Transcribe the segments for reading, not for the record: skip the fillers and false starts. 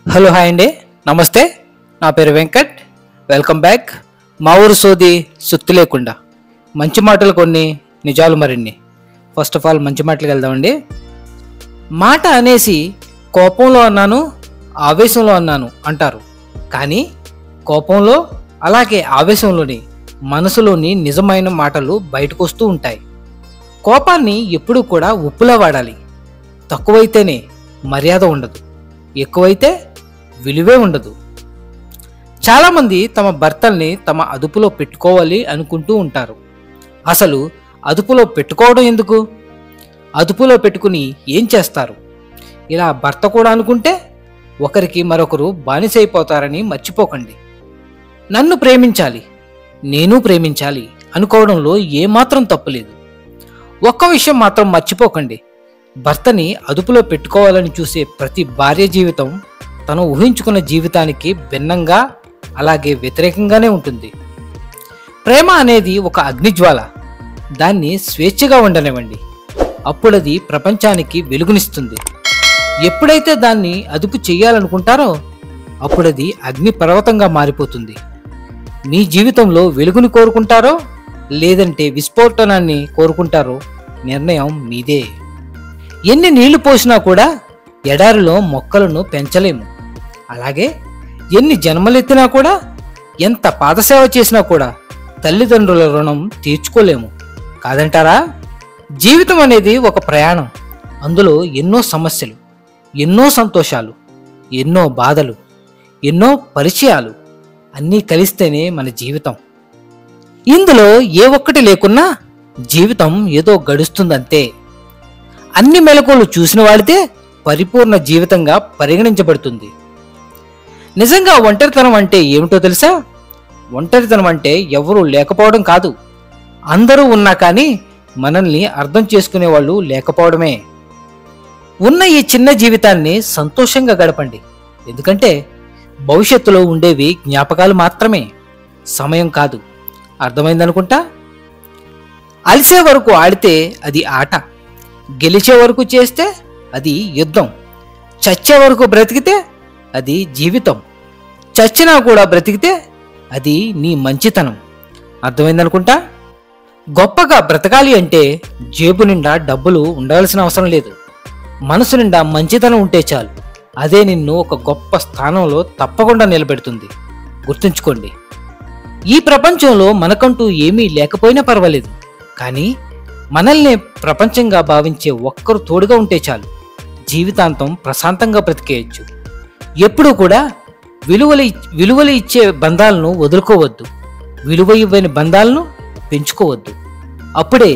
Hello hi అండి, నమస్తే. నా పేరు వెంకట్. Welcome back. మా ఊరు సోది సుత్తి లేకుండా మంచి మాటలు కొన్ని, నిజాలు మరిన్ని. ఫస్ట్ ఆఫ్ ఆల్ మంచి మాటలకు వెళ్దామండి. మాట అనేసి కోపంలో అన్నాను, ఆవేశంలో అన్నాను అంటారు. కానీ కోపంలో అలాగే ఆవేశంలోని మనసులోని నిజమైన మాటలు బయటకు వస్తూ ఉంటాయి. కోపాన్ని ఎప్పుడూ కూడా ఉప్పులా వాడాలి. తక్కువైతేనే మర్యాద ఉండదు, ఎక్కువైతే విలువే ఉండదు. చాలామంది తమ భర్తల్ని తమ అదుపులో పెట్టుకోవాలి అనుకుంటూ ఉంటారు. అసలు అదుపులో పెట్టుకోవడం ఎందుకు? అదుపులో పెట్టుకుని ఏం చేస్తారు? ఇలా భర్త కూడా అనుకుంటే ఒకరికి మరొకరు బానిసైపోతారని మర్చిపోకండి. నన్ను ప్రేమించాలి, నేను ప్రేమించాలి అనుకోవడంలో ఏమాత్రం తప్పులేదు. ఒక్క విషయం మాత్రం మర్చిపోకండి, భర్తని అదుపులో పెట్టుకోవాలని చూసే ప్రతి భార్య జీవితం తను ఊహించుకున్న జీవితానికి భిన్నంగా, అలాగే వ్యతిరేకంగానే ఉంటుంది. ప్రేమ అనేది ఒక అగ్నిజ్వాల. దాన్ని స్వేచ్ఛగా ఉండనివ్వండి, అప్పుడది ప్రపంచానికి వెలుగునిస్తుంది. ఎప్పుడైతే దాన్ని అదుపు చేయాలనుకుంటారో అప్పుడది అగ్ని పర్వతంగా మారిపోతుంది. మీ జీవితంలో వెలుగుని కోరుకుంటారో లేదంటే విస్ఫోటనాన్ని కోరుకుంటారో నిర్ణయం మీదే. ఎన్ని నీళ్లు పోసినా కూడా ఎడారిలో మొక్కలను పెంచలేము. అలాగే ఎన్ని జన్మలెత్తినా కూడా, ఎంత పాదసేవ చేసినా కూడా తల్లిదండ్రుల రుణం తీర్చుకోలేము, కాదంటారా? జీవితం అనేది ఒక ప్రయాణం. అందులో ఎన్నో సమస్యలు, ఎన్నో సంతోషాలు, ఎన్నో బాధలు, ఎన్నో పరిచయాలు అన్నీ కలిస్తేనే మన జీవితం. ఇందులో ఏ ఒక్కటి లేకున్నా జీవితం ఏదో గడుస్తుందంతే. అన్ని మెలకువలు చూసిన వాడితే పరిపూర్ణ జీవితంగా పరిగణించబడుతుంది. నిజంగా ఒంటరితనం అంటే ఏమిటో తెలుసా? ఒంటరితనం అంటే ఎవరూ లేకపోవడం కాదు, అందరూ ఉన్నా కానీ మనల్ని అర్థం చేసుకునే వాళ్ళు లేకపోవడమే. ఉన్న ఈ చిన్న జీవితాన్ని సంతోషంగా గడపండి. ఎందుకంటే భవిష్యత్తులో ఉండేవి జ్ఞాపకాలు మాత్రమే, సమయం కాదు. అర్థమైందనుకుంటా. అలిసే వరకు ఆడితే అది ఆట, గెలిచే వరకు చేస్తే అది యుద్ధం, చచ్చే వరకు బ్రతికితే అది జీవితం, చచ్చినా కూడా బ్రతికితే అది నీ మంచితనం. అర్థమైందనుకుంటా. గొప్పగా బ్రతకాలి అంటే జేబు నిండా డబ్బులు ఉండాల్సిన అవసరం లేదు, మనసు నిండా మంచితనం ఉంటే చాలు. అదే నిన్ను ఒక గొప్ప స్థానంలో తప్పకుండా నిలబెడుతుంది. గుర్తుంచుకోండి, ఈ ప్రపంచంలో మనకంటూ ఏమీ లేకపోయినా పర్వాలేదు, కానీ మనల్ని ప్రపంచంగా భావించే ఒక్కరు తోడుగా ఉంటే చాలు. జీవితాంతం ప్రశాంతంగా బ్రతికేయచ్చు. ఎప్పుడూ కూడా విలువలు ఇచ్చే బంధాలను వదులుకోవద్దు, విలువ ఇవ్వని బంధాలను పెంచుకోవద్దు. అప్పుడే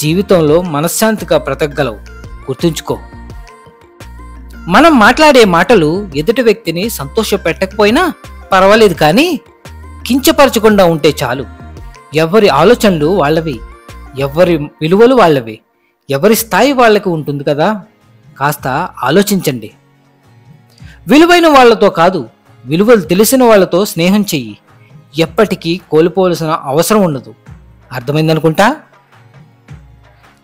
జీవితంలో మనశ్శాంతిగా బ్రతకగలవు. గుర్తుంచుకో, మనం మాట్లాడే మాటలు ఎదుటి వ్యక్తిని సంతోషపెట్టకపోయినా పర్వాలేదు, కానీ కించపరచకుండా ఉంటే చాలు. ఎవరి ఆలోచనలు వాళ్ళవి, ఎవరి విలువలు వాళ్ళవి, ఎవరి స్థాయి వాళ్ళకి ఉంటుంది కదా. కాస్త ఆలోచించండి. విలువైన వాళ్లతో కాదు, విలువలు తెలిసిన వాళ్లతో స్నేహం చెయ్యి. ఎప్పటికీ కోల్పోవలసిన అవసరం ఉండదు. అర్థమైందనుకుంటా.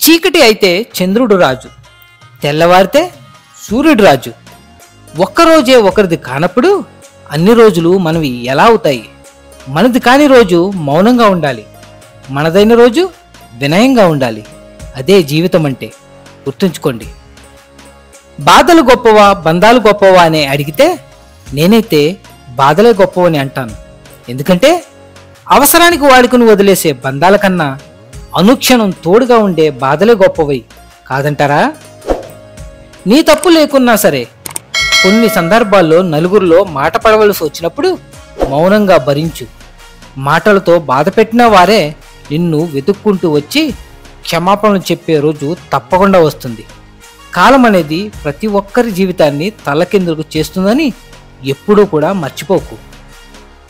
చీకటి అయితే చంద్రుడు రాజు, తెల్లవారితే సూర్యుడు రాజు. ఒక్కరోజే ఒకరిది కానప్పుడు అన్ని రోజులు మనవి ఎలా అవుతాయి? మనది కాని రోజు మౌనంగా ఉండాలి, మనదైన రోజు వినయంగా ఉండాలి. అదే జీవితం అంటే. గుర్తుంచుకోండి. బాధలు గొప్పవా బంధాలు గొప్పవా అని అడిగితే నేనైతే బాధలే గొప్పవని అంటాను. ఎందుకంటే అవసరానికి వాడుకుని వదిలేసే బంధాల కన్నా అనుక్షణం తోడుగా ఉండే బాధలే గొప్పవై, కాదంటారా? నీ తప్పు లేకున్నా సరే కొన్ని సందర్భాల్లో నలుగురిలో మాట పడవలసి వచ్చినప్పుడు మౌనంగా భరించు. మాటలతో బాధ పెట్టిన వారే నిన్ను వెతుక్కుంటూ వచ్చి క్షమాపణలు చెప్పే రోజు తప్పకుండా వస్తుంది. కాలం అనేది ప్రతి ఒక్కరి జీవితాన్ని తలకిందులకు చేస్తుందని ఎప్పుడూ కూడా మర్చిపోకు.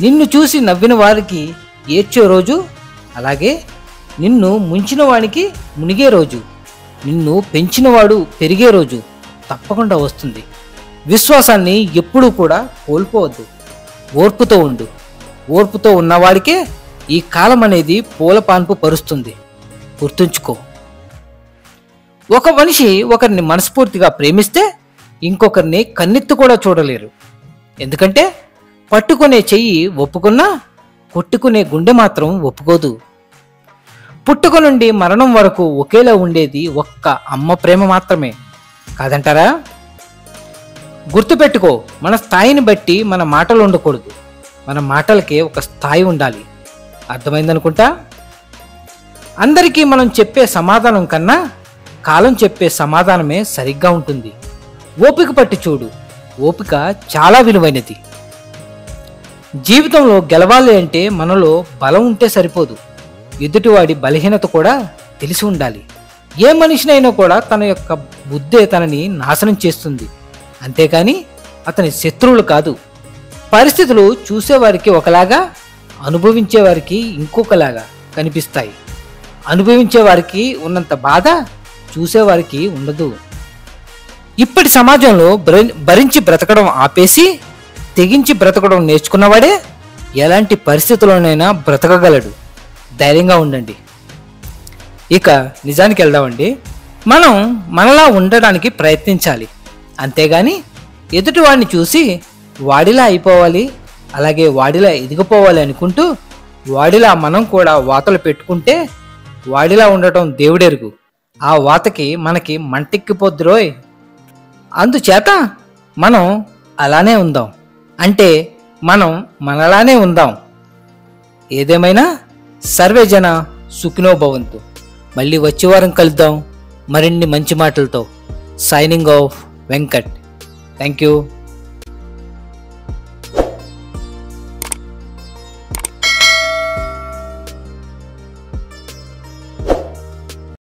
నిన్ను చూసి నవ్విన వారికి ఏడ్చే రోజు, అలాగే నిన్ను ముంచిన వానికి మునిగే రోజు, నిన్ను పెంచినవాడు పెరిగే రోజు తప్పకుండా వస్తుంది. విశ్వాసాన్ని ఎప్పుడూ కూడా కోల్పోవద్దు. ఓర్పుతో ఉండు. ఓర్పుతో ఉన్నవాడికే ఈ కాలం అనేది పూలపాన్పు పరుస్తుంది. గుర్తుంచుకో. ఒక మనిషి ఒకరిని మనస్ఫూర్తిగా ప్రేమిస్తే ఇంకొకరిని కన్నెత్తి కూడా చూడలేరు. ఎందుకంటే పట్టుకునే చెయ్యి ఒప్పుకున్నా కొట్టుకునే గుండె మాత్రం ఒప్పుకోదు. పుట్టుక నుండి మరణం వరకు ఒకేలా ఉండేది ఒక్క అమ్మ ప్రేమ మాత్రమే, కాదంటారా? గుర్తుపెట్టుకో, మన స్థాయిని బట్టి మన మాటలు ఉండకూడదు. మన మాటలకే ఒక స్థాయి ఉండాలి. అర్థమైందనుకుంటా. అందరికీ మనం చెప్పే సమాధానం కన్నా కాలం చెప్పే సమాధానమే సరిగ్గా ఉంటుంది. ఓపిక పట్టి చూడు, ఓపిక చాలా విలువైనది. జీవితంలో గెలవాలి అంటే మనలో బలం ఉంటే సరిపోదు, ఎదుటివాడి బలహీనత కూడా తెలిసి ఉండాలి. ఏ మనిషినైనా కూడా తన యొక్క బుద్ధే తనని నాశనం చేస్తుంది, అంతేకాని అతని శత్రువులు కాదు. పరిస్థితులు చూసేవారికి ఒకలాగా, అనుభవించేవారికి ఇంకొకలాగా కనిపిస్తాయి. అనుభవించేవారికి ఉన్నంత బాధ చూసేవారికి ఉండదు. ఇప్పటి సమాజంలో భరించి బ్రతకడం ఆపేసి తెగించి బ్రతకడం నేర్చుకున్నవాడే ఎలాంటి పరిస్థితుల్లోనైనా బ్రతకగలడు. ధైర్యంగా ఉండండి. ఇక నిజానికి వెళ్దామండి. మనం మనలా ఉండడానికి ప్రయత్నించాలి, అంతేగాని ఎదుటివాడిని చూసి వాడిలా అయిపోవాలి, అలాగే వాడిలా ఎదిగిపోవాలి అనుకుంటూ వాడిలా మనం కూడా వాతలు పెట్టుకుంటే వాడిలా ఉండటం దేవుడెరుగు. ఆ వాతకి మనకి మంటెక్కిపోద్దురోయ్. అందుచేత మనం అలానే ఉందాం, అంటే మనం మనలానే ఉందాం. ఏదేమైనా సర్వేజన సుఖినో భవంతు. మళ్ళీ వచ్చే వారం కలుద్దాం మరిన్ని మంచి మాటలతో. Signing off Venkat. Thank you.